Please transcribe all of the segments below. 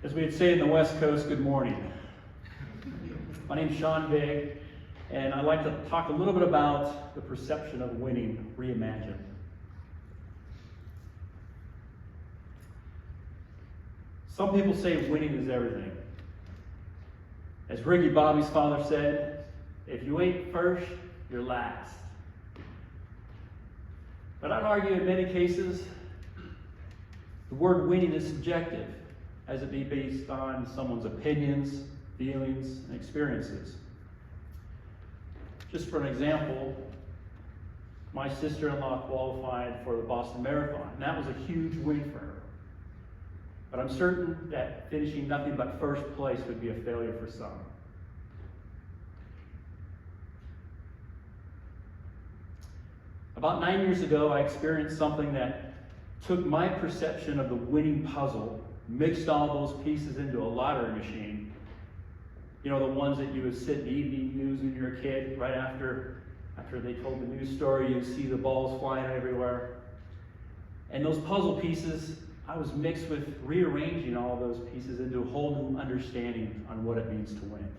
As we'd say in the West Coast, good morning. My name's Sean Big, and I'd like to talk a little bit about the perception of winning reimagined. Some people say winning is everything. As Ricky Bobby's father said, if you ain't first, you're last. But I'd argue in many cases, the word winning is subjective, as it be based on someone's opinions, feelings, and experiences. Just for an example, my sister-in-law qualified for the Boston Marathon, and that was a huge win for her. But I'm certain that finishing nothing but first place would be a failure for some. About 9 years ago, I experienced something that took my perception of the winning puzzle, mixed all those pieces into a lottery machine. You know, the ones that you would sit in evening news when you were a kid, right after they told the news story, you'd see the balls flying everywhere. And those puzzle pieces, I was mixed with rearranging all of those pieces into a whole new understanding on what it means to win.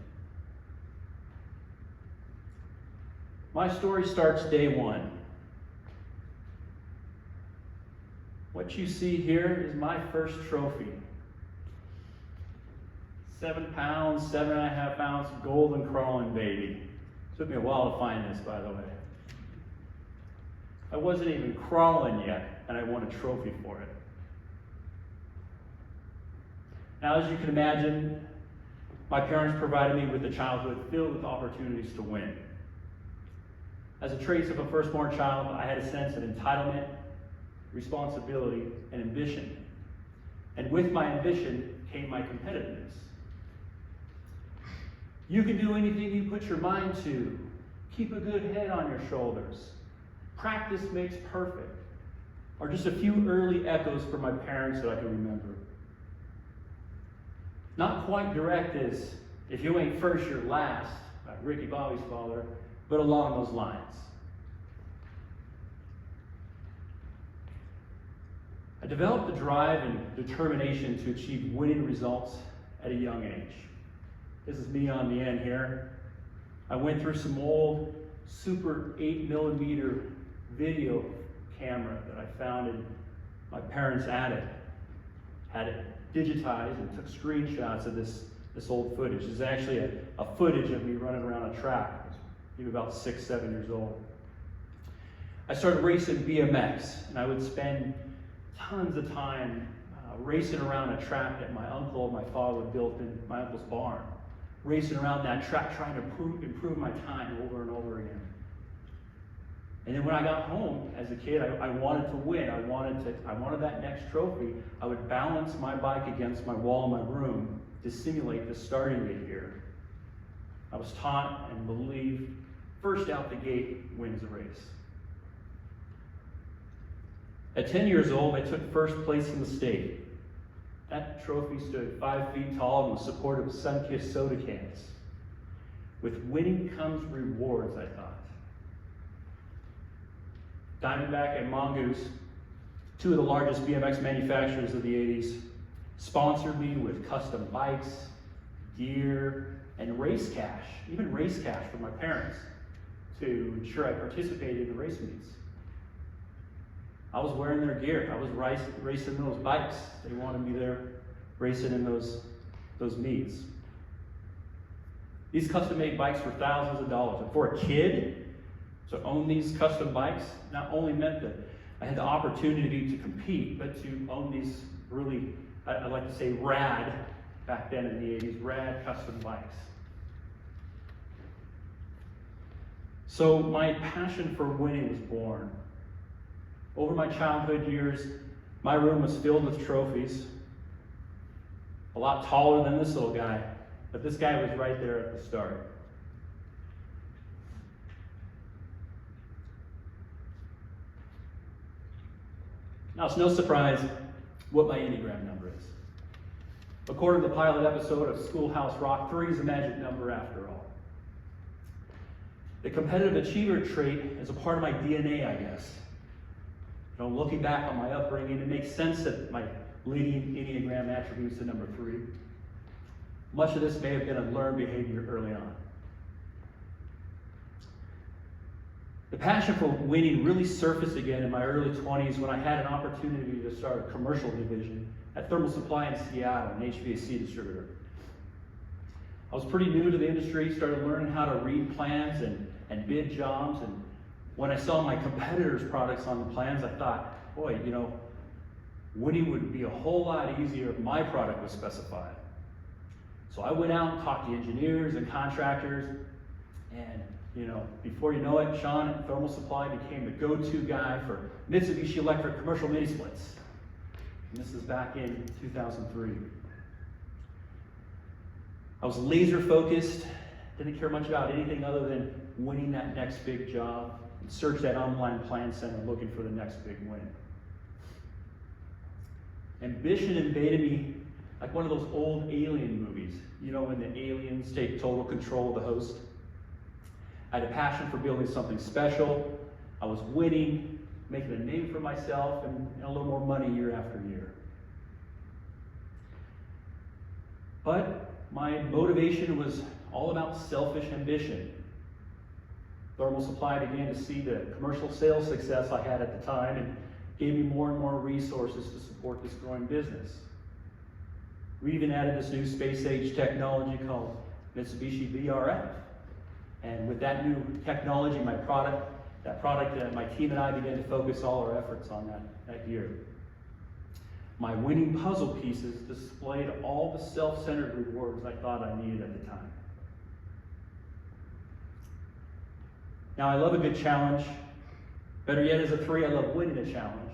My story starts day one. What you see here is my first trophy. 7 pounds, 7.5 ounce golden crawling baby. Took me a while to find this, by the way. I wasn't even crawling yet, and I won a trophy for it. Now, as you can imagine, my parents provided me with a childhood filled with opportunities to win. As a trait of a firstborn child, I had a sense of entitlement, responsibility, and ambition. And with my ambition came my competitiveness. You can do anything you put your mind to. Keep a good head on your shoulders. Practice makes perfect. Are just a few early echoes from my parents that I can remember. Not quite direct as, if you ain't first, you're last, like Ricky Bobby's father, but along those lines. I developed the drive and determination to achieve winning results at a young age. This is me on the end here. I went through some old Super 8mm video camera that I found in my parents' attic. Had it digitized and took screenshots of this old footage. This is actually a footage of me running around a track. I was maybe about 6, 7 years old. I started racing BMX, and I would spend tons of time racing around a track that my uncle and my father built in my uncle's barn. Racing around that track, trying to improve my time over and over again. And then when I got home as a kid, I wanted to win. I wanted that next trophy. I would balance my bike against my wall in my room to simulate the starting gate here. I was taught and believed first out the gate wins a race. At 10 years old, I took first place in the state. That trophy stood 5 feet tall and was supported with sun-kissed soda cans. With winning comes rewards, I thought. Diamondback and Mongoose, two of the largest BMX manufacturers of the 80s, sponsored me with custom bikes, gear, and race cash, even race cash from my parents to ensure I participated in the race meets. I was wearing their gear. I was racing those bikes. They wanted me there racing in those meets. These custom-made bikes were thousands of dollars. And for a kid to own these custom bikes not only meant that I had the opportunity to compete, but to own these really, I like to say rad, back then in the 80s, rad custom bikes. So my passion for winning was born. Over my childhood years, my room was filled with trophies. A lot taller than this little guy, but this guy was right there at the start. Now, it's no surprise what my Enneagram number is. According to the pilot episode of Schoolhouse Rock, 3 is a magic number after all. The competitive achiever trait is a part of my DNA, I guess. You know, looking back on my upbringing, it makes sense that my leading Enneagram attributes to number 3. Much of this may have been a learned behavior early on. The passion for winning really surfaced again in my early 20s when I had an opportunity to start a commercial division at Thermal Supply in Seattle, an HVAC distributor. I was pretty new to the industry, started learning how to read plans and bid jobs, and when I saw my competitors' products on the plans, I thought, boy, you know, winning would be a whole lot easier if my product was specified. So I went out and talked to engineers and contractors, and you know, before you know it, Sean at Thermal Supply became the go-to guy for Mitsubishi Electric commercial mini splits. And this is back in 2003. I was laser focused, didn't care much about anything other than winning that next big job, and searched that online plan center looking for the next big win. Ambition invaded me like one of those old alien movies, you know, when the aliens take total control of the host. I had a passion for building something special. I was winning, making a name for myself, and a little more money year after year. But my motivation was all about selfish ambition. Thermal Supply began to see the commercial sales success I had at the time and gave me more and more resources to support this growing business. We even added this new space-age technology called Mitsubishi VRF. And with that new technology, my team and I began to focus all our efforts on that year. My winning puzzle pieces displayed all the self-centered rewards I thought I needed at the time. Now, I love a good challenge. Better yet, as a 3, I love winning a challenge.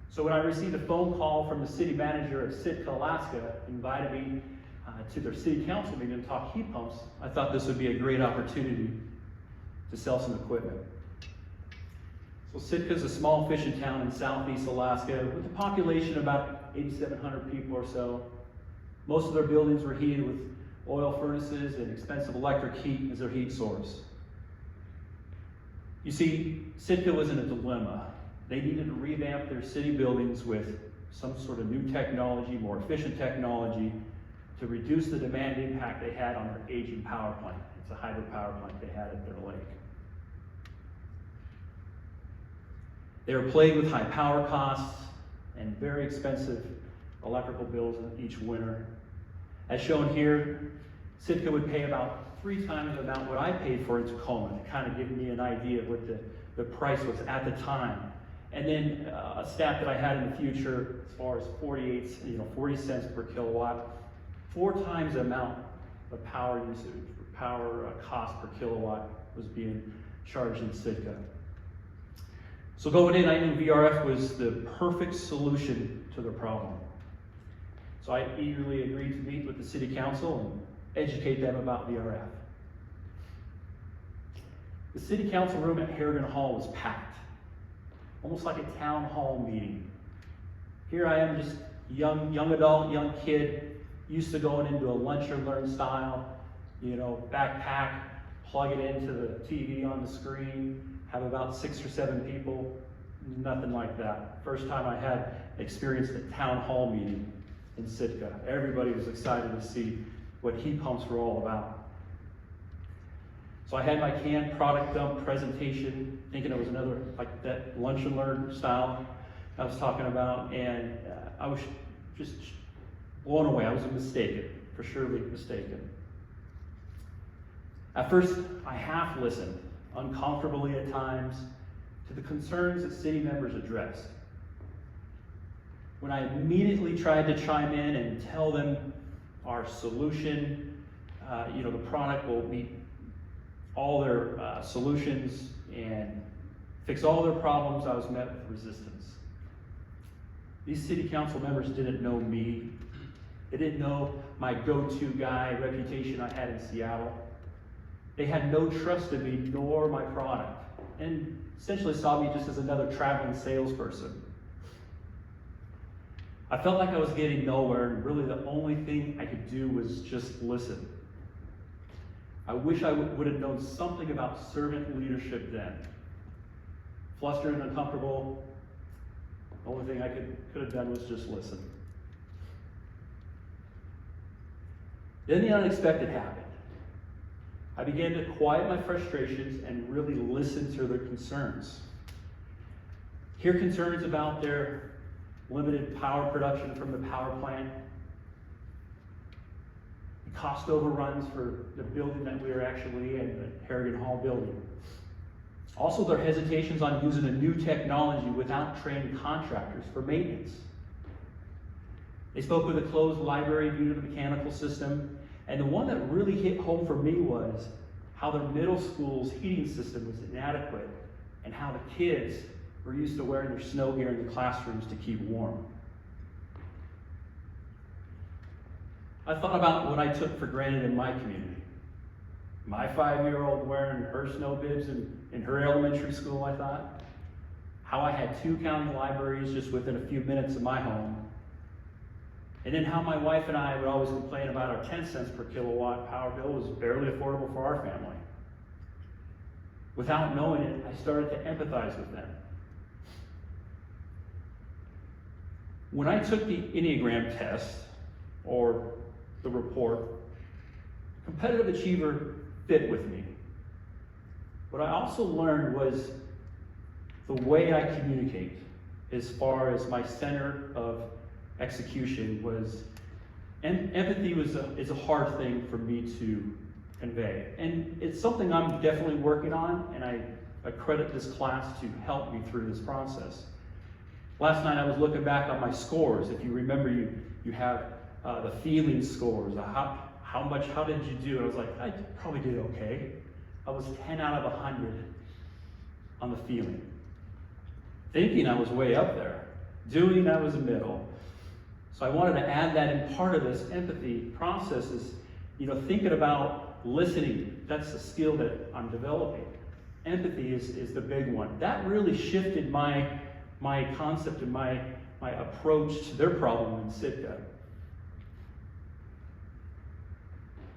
So when I received a phone call from the city manager of Sitka, Alaska, invited me to their city council meeting to talk heat pumps, I thought this would be a great opportunity to sell some equipment. So Sitka is a small fishing town in southeast Alaska with a population of about 8,700 people or so. Most of their buildings were heated with oil furnaces and expensive electric heat as their heat source. You see, Sitka was in a dilemma. They needed to revamp their city buildings with some sort of new technology, more efficient technology, to reduce the demand impact they had on their aging power plant. It's a hydropower plant they had at their lake. They were plagued with high power costs and very expensive electrical bills each winter. As shown here, Sitka would pay about 3 times the amount what I paid for in Tacoma, to kind of give me an idea of what the price was at the time. And then a stat that I had in the future, as far as 40 cents per kilowatt, 4 times the amount of power usage, power cost per kilowatt was being charged in Sitka. So going in, I knew VRF was the perfect solution to the problem. So I eagerly agreed to meet with the city council and educate them about VRF. The city council room at Harrigan Hall was packed, almost like a town hall meeting. Here I am, just young adult, young kid, used to going into a lunch and learn style, backpack, plug it into the TV on the screen, have about 6 or 7 people, nothing like that. First time I had experienced a town hall meeting in Sitka. Everybody was excited to see what heat pumps were all about. So I had my canned product dump presentation, thinking it was another, like that lunch and learn style I was talking about, and I was just blown away. I was mistaken, for surely mistaken. At first, I half listened, uncomfortably at times, to the concerns that city members addressed. When I immediately tried to chime in and tell them our solution, the product will meet all their solutions and fix all their problems, I was met with resistance. These city council members didn't know me. They didn't know my go-to guy reputation I had in Seattle. They had no trust in me nor my product, and essentially saw me just as another traveling salesperson. I felt like I was getting nowhere, and really the only thing I could do was just listen. I wish I would have known something about servant leadership then. Flustered and uncomfortable, The only thing I could have done was just listen. Then the unexpected happened. I began to quiet my frustrations and really listen to their concerns. Hear concerns about their limited power production from the power plant, the cost overruns for the building that we are actually in, the Harrigan Hall building. Also, their hesitations on using a new technology without trained contractors for maintenance. They spoke with a closed library due to the mechanical system, and the one that really hit home for me was how their middle school's heating system was inadequate and how the kids were used to wearing their snow gear in the classrooms to keep warm. I thought about what I took for granted in my community. My 5-year-old wearing her snow bibs in her elementary school, I thought. How I had 2 county libraries just within a few minutes of my home. And then how my wife and I would always complain about our 10 cents per kilowatt power bill was barely affordable for our family. Without knowing it, I started to empathize with them. When I took the Enneagram test, or the report, competitive achiever fit with me. What I also learned was the way I communicate, as far as my center of execution was, empathy is a hard thing for me to convey. And it's something I'm definitely working on, and I credit this class to help me through this process. Last night I was looking back on my scores. If you remember, you have the feeling scores. How did you do? And I was like, I probably did okay. I was 10 out of 100 on the feeling. Thinking I was way up there. Doing I was a middle. So I wanted to add that in part of this empathy process is, thinking about listening. That's a skill that I'm developing. Empathy is the big one. That really shifted my concept and my approach to their problem in Sitka.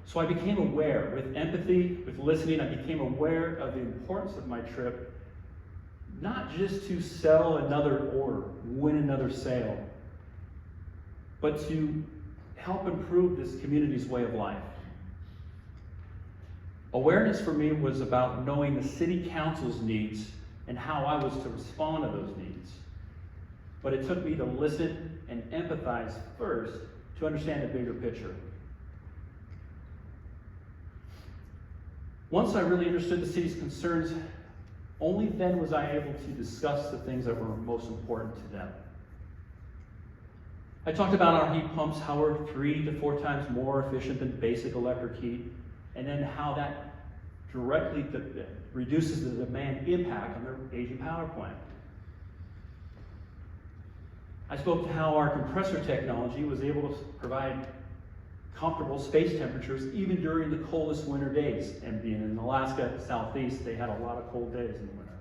So I became aware, with empathy, with listening, I became aware of the importance of my trip, not just to sell another order, win another sale, but to help improve this community's way of life. Awareness for me was about knowing the city council's needs and how I was to respond to those needs. But it took me to listen and empathize first to understand the bigger picture. Once I really understood the city's concerns, only then was I able to discuss the things that were most important to them. I talked about our heat pumps, how we're 3 to 4 times more efficient than basic electric heat, and then how that directly reduces the demand impact on their aging power plant. I spoke to how our compressor technology was able to provide comfortable space temperatures even during the coldest winter days. And being in Alaska, southeast, they had a lot of cold days in the winter.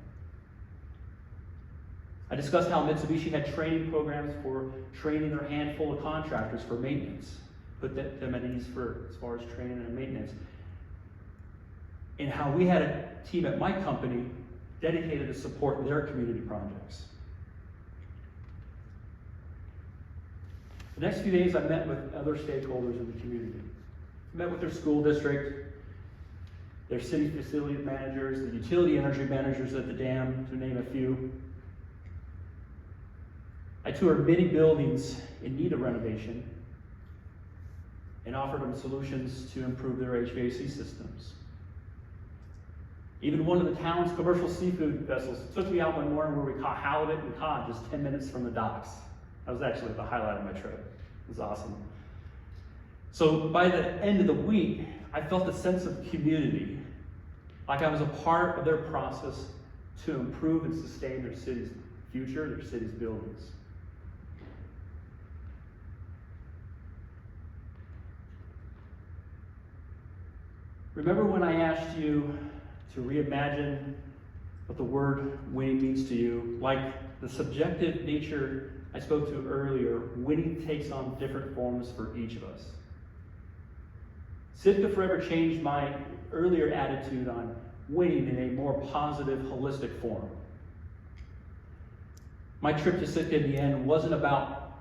I discussed how Mitsubishi had training programs for training their handful of contractors for maintenance, put them at ease as far as training and maintenance. And how we had a team at my company dedicated to support their community projects. The next few days I met with other stakeholders in the community. I met with their school district, their city facility managers, the utility energy managers at the dam, to name a few. I toured many buildings in need of renovation and offered them solutions to improve their HVAC systems. Even one of the town's commercial seafood vessels took me out one morning where we caught halibut and cod just 10 minutes from the docks. That was actually the highlight of my trip. It was awesome. So by the end of the week, I felt a sense of community, like I was a part of their process to improve and sustain their city's future, their city's buildings. Remember when I asked you to reimagine what the word winning means to you? Like the subjective nature I spoke to earlier, winning takes on different forms for each of us. Sitka forever changed my earlier attitude on winning in a more positive, holistic form. My trip to Sitka in the end wasn't about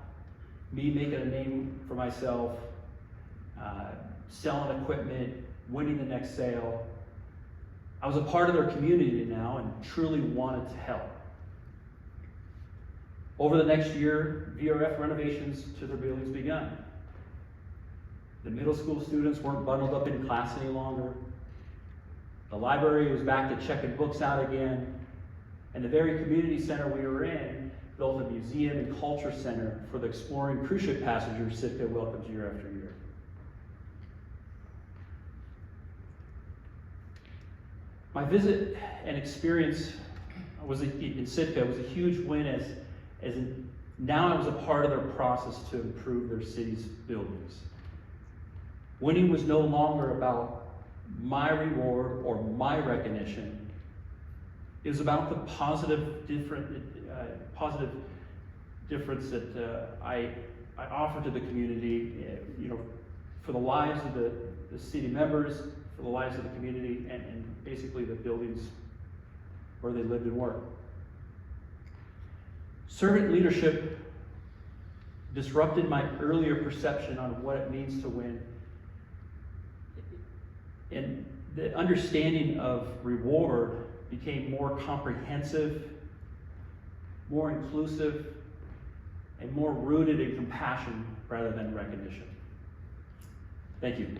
me making a name for myself, selling equipment, winning the next sale. I was a part of their community now and truly wanted to help. Over the next year, VRF renovations to their buildings begun. The middle school students weren't bundled up in class any longer. The library was back to checking books out again. And the very community center we were in built a museum and culture center for the exploring cruise ship passengers Sitka welcomes year after year. My visit and experience in Sitka was a huge win now I was a part of their process to improve their city's buildings. Winning was no longer about my reward or my recognition. It was about the positive difference that I offer to the community, for the lives of the city members, for the lives of the community, and basically the buildings where they lived and worked. Servant leadership disrupted my earlier perception on what it means to win. And the understanding of reward became more comprehensive, more inclusive, and more rooted in compassion rather than recognition. Thank you.